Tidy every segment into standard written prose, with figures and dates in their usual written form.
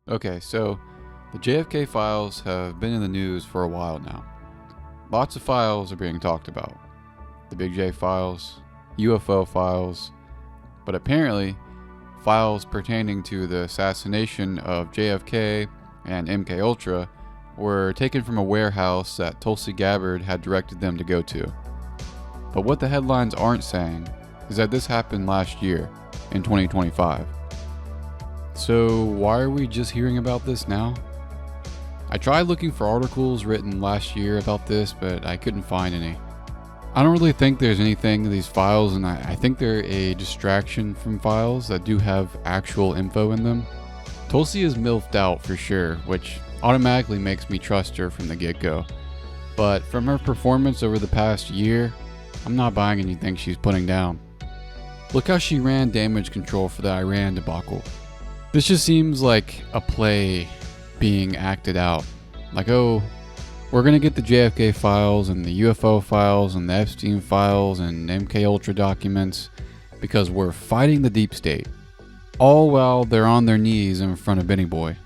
Okay, so the JFK files have been in the news for a while now. Lots of files are being talked about. The Big J files, UFO files, but apparently files pertaining to the assassination of JFK and MKUltra were taken from a warehouse that Tulsi Gabbard had directed them to go to. But what the headlines aren't saying is that this happened last year, in 2025. So why are we just hearing about this now? I tried looking for articles written last year about this, but I couldn't find any. I don't really think there's anything in these files, and I think they're a distraction from files that do have actual info in them. Tulsi is milfed out for sure, which automatically makes me trust her from the get-go. But from her performance over the past year, I'm not buying anything she's putting down. Look how she ran damage control for the Iran debacle. This just seems like a play being acted out. Like, oh, we're gonna get the JFK files and the UFO files and the Epstein files and MKUltra documents because we're fighting the deep state. All while they're on their knees in front of Benny Boy.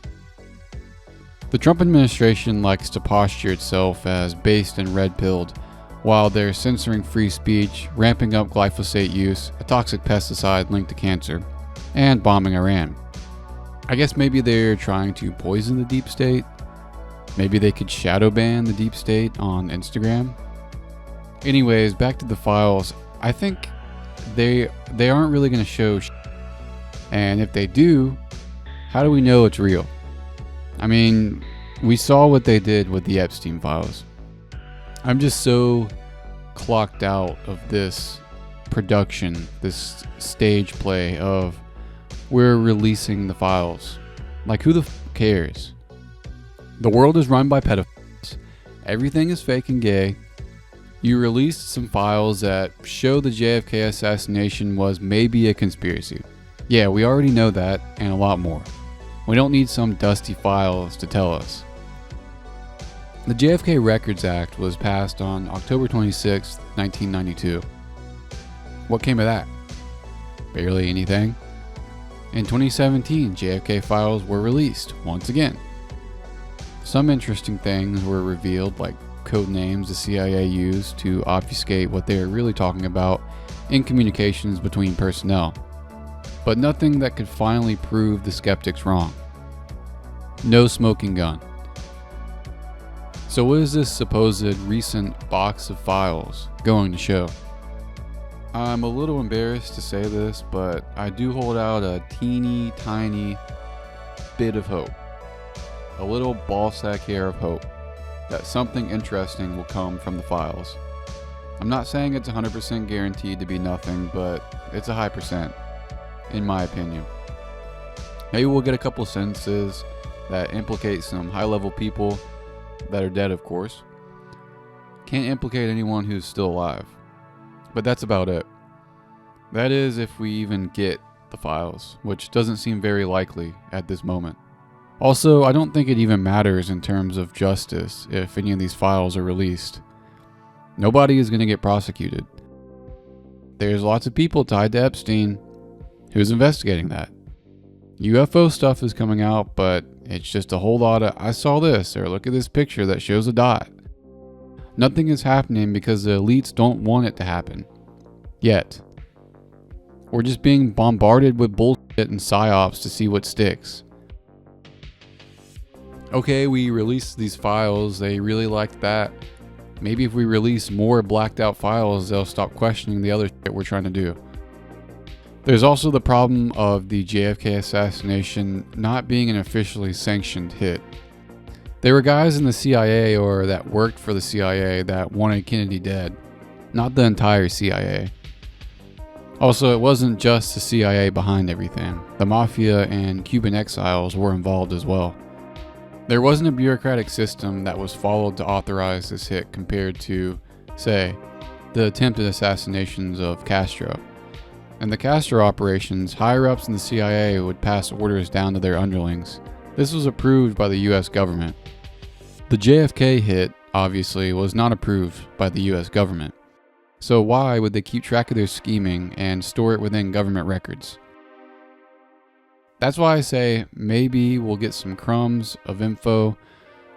The Trump administration likes to posture itself as based and red-pilled while they're censoring free speech, ramping up glyphosate use, a toxic pesticide linked to cancer, and bombing Iran. I guess maybe they're trying to poison the deep state. Maybe they could shadow ban the deep state on Instagram. Anyways, back to the files. I think they aren't really going to show and if they do, how do we know it's real? I mean, we saw what they did with the Epstein files. I'm just so clocked out of this production, this stage play of we're releasing the files. Like, who the cares? The world is run by pedophiles. Everything is fake and gay. You released some files that show the JFK assassination was maybe a conspiracy. Yeah, we already know that and a lot more. We don't need some dusty files to tell us. The JFK Records Act was passed on October 26, 1992. What came of that? Barely anything. In 2017, JFK files were released once again. Some interesting things were revealed, like code names the CIA used to obfuscate what they were really talking about in communications between personnel. But nothing that could finally prove the skeptics wrong. No smoking gun. So what is this supposed recent box of files going to show? I'm a little embarrassed to say this, but I do hold out a teeny tiny bit of hope. A little ballsack hair of hope that something interesting will come from the files. I'm not saying it's 100% guaranteed to be nothing, but it's a high percent, in my opinion. Maybe we'll get a couple sentences that implicate some high-level people that are dead, of course. Can't implicate anyone who's still alive. But that's about it. That is if we even get the files, which doesn't seem very likely at this moment. Also, I don't think it even matters in terms of justice if any of these files are released. Nobody is going to get prosecuted. There's lots of people tied to Epstein who's investigating that. UFO stuff is coming out, but it's just a whole lot of, I saw this, or look at this picture that shows a dot. Nothing is happening because the elites don't want it to happen. Yet. We're just being bombarded with bullshit and psyops to see what sticks. Okay, we released these files, they really liked that. Maybe if we release more blacked out files, they'll stop questioning the other shit we're trying to do. There's also the problem of the JFK assassination not being an officially sanctioned hit. There were guys in the CIA or that worked for the CIA that wanted Kennedy dead, not the entire CIA. Also, it wasn't just the CIA behind everything. The mafia and Cuban exiles were involved as well. There wasn't a bureaucratic system that was followed to authorize this hit compared to, say, the attempted assassinations of Castro. In the Castro operations, higher-ups in the CIA would pass orders down to their underlings. This was approved by the US government. The JFK hit, obviously, was not approved by the US government. So why would they keep track of their scheming and store it within government records? That's why I say maybe we'll get some crumbs of info,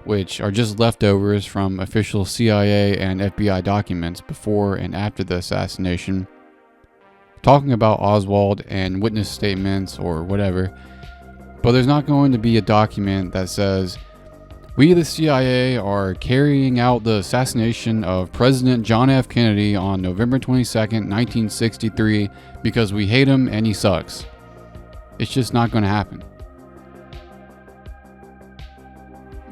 which are just leftovers from official CIA and FBI documents before and after the assassination, talking about Oswald and witness statements or whatever. But there's not going to be a document that says, "We, the CIA, are carrying out the assassination of President John F. Kennedy on November 22nd, 1963, because we hate him and he sucks." It's just not going to happen.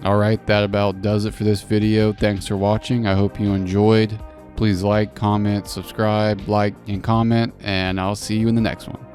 Alright, that about does it for this video. Thanks for watching. I hope you enjoyed. Please like, comment, subscribe, and comment, and I'll see you in the next one.